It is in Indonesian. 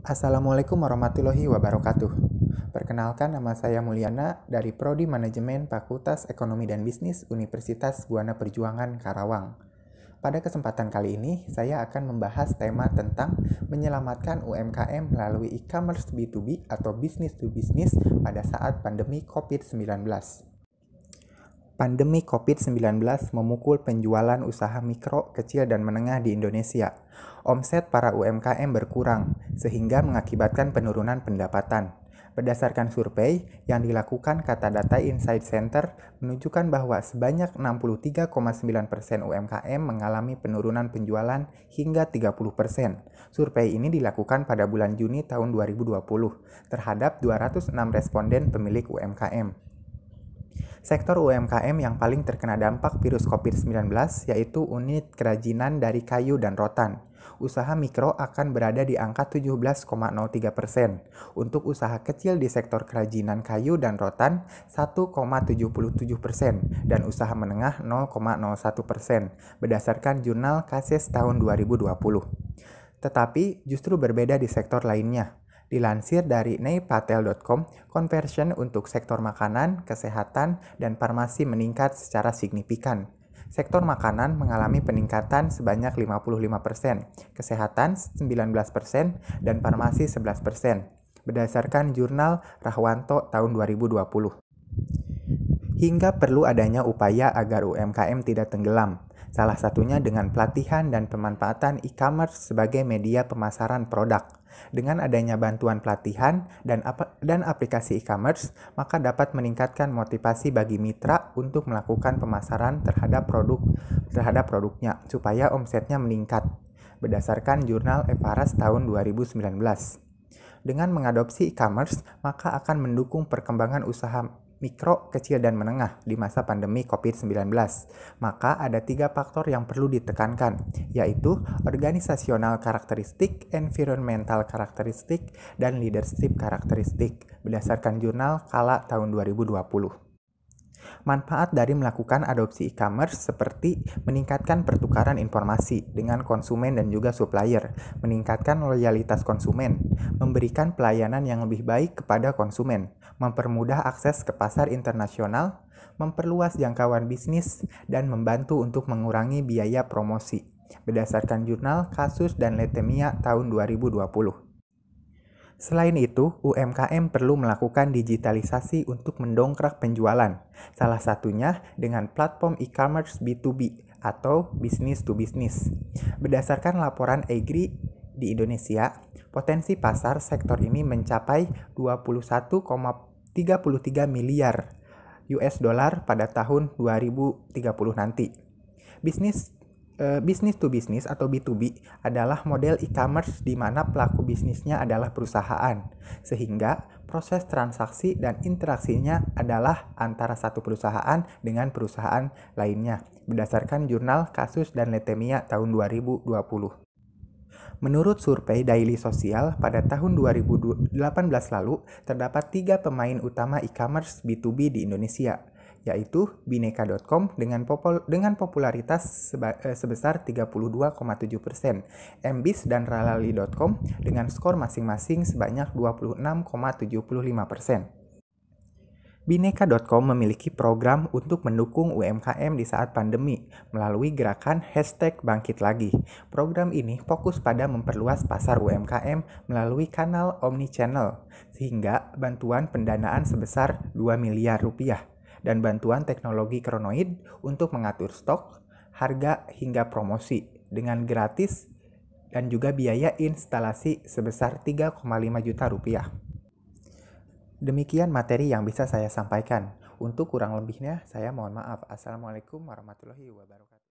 Assalamualaikum warahmatullahi wabarakatuh. Perkenalkan, nama saya Mulyana dari Prodi Manajemen Fakultas Ekonomi dan Bisnis Universitas Buana Perjuangan Karawang. Pada kesempatan kali ini, saya akan membahas tema tentang menyelamatkan UMKM melalui e-commerce B2B atau business to business pada saat pandemi COVID-19. Pandemi COVID-19 memukul penjualan usaha mikro, kecil, dan menengah di Indonesia. Omset para UMKM berkurang, sehingga mengakibatkan penurunan pendapatan. Berdasarkan survei yang dilakukan Kata Data Insight Center menunjukkan bahwa sebanyak 63,9% UMKM mengalami penurunan penjualan hingga 30%. Survei ini dilakukan pada bulan Juni tahun 2020 terhadap 206 responden pemilik UMKM. Sektor UMKM yang paling terkena dampak virus COVID-19 yaitu unit kerajinan dari kayu dan rotan. Usaha mikro akan berada di angka 17,03%. Untuk usaha kecil di sektor kerajinan kayu dan rotan 1,77% dan usaha menengah 0,01% berdasarkan jurnal Cases tahun 2020. Tetapi justru berbeda di sektor lainnya. Dilansir dari neipatel.com, conversion untuk sektor makanan, kesehatan, dan farmasi meningkat secara signifikan. Sektor makanan mengalami peningkatan sebanyak 55%, kesehatan 19%, dan farmasi 11%, berdasarkan jurnal Rahwanto tahun 2020. Hingga perlu adanya upaya agar UMKM tidak tenggelam, salah satunya dengan pelatihan dan pemanfaatan e-commerce sebagai media pemasaran produk. Dengan adanya bantuan pelatihan dan aplikasi e-commerce, maka dapat meningkatkan motivasi bagi mitra untuk melakukan pemasaran terhadap produknya supaya omsetnya meningkat. Berdasarkan jurnal Evaras tahun 2019. Dengan mengadopsi e-commerce, maka akan mendukung perkembangan usaha mikro, kecil, dan menengah di masa pandemi COVID-19. Maka ada 3 faktor yang perlu ditekankan, yaitu organisasional karakteristik, environmental karakteristik, dan leadership karakteristik, berdasarkan jurnal Kala tahun 2020. Manfaat dari melakukan adopsi e-commerce seperti meningkatkan pertukaran informasi dengan konsumen dan juga supplier, meningkatkan loyalitas konsumen, memberikan pelayanan yang lebih baik kepada konsumen, mempermudah akses ke pasar internasional, memperluas jangkauan bisnis, dan membantu untuk mengurangi biaya promosi, berdasarkan jurnal Kasus dan Leukemia tahun 2020. Selain itu, UMKM perlu melakukan digitalisasi untuk mendongkrak penjualan, salah satunya dengan platform e-commerce B2B atau business to business. Berdasarkan laporan Egri di Indonesia, potensi pasar sektor ini mencapai 21,33 miliar US dollar pada tahun 2030 nanti. Business to business atau B2B adalah model e-commerce di mana pelaku bisnisnya adalah perusahaan, sehingga proses transaksi dan interaksinya adalah antara satu perusahaan dengan perusahaan lainnya, berdasarkan jurnal Kasus dan Leukemia tahun 2020. Menurut survei Daily Social pada tahun 2018 lalu, terdapat 3 pemain utama e-commerce B2B di Indonesia, yaitu Bineka.com dengan popularitas sebesar 32,7%, Mbis dan Ralali.com dengan skor masing-masing sebanyak 26,75%. Bineka.com memiliki program untuk mendukung UMKM di saat pandemi melalui gerakan #BangkitLagi. Program ini fokus pada memperluas pasar UMKM melalui kanal omnichannel, sehingga bantuan pendanaan sebesar 2 miliar rupiah dan bantuan teknologi kronoid untuk mengatur stok, harga, hingga promosi dengan gratis dan juga biaya instalasi sebesar 3,5 juta rupiah. Demikian materi yang bisa saya sampaikan. Untuk kurang lebihnya, saya mohon maaf. Assalamualaikum warahmatullahi wabarakatuh.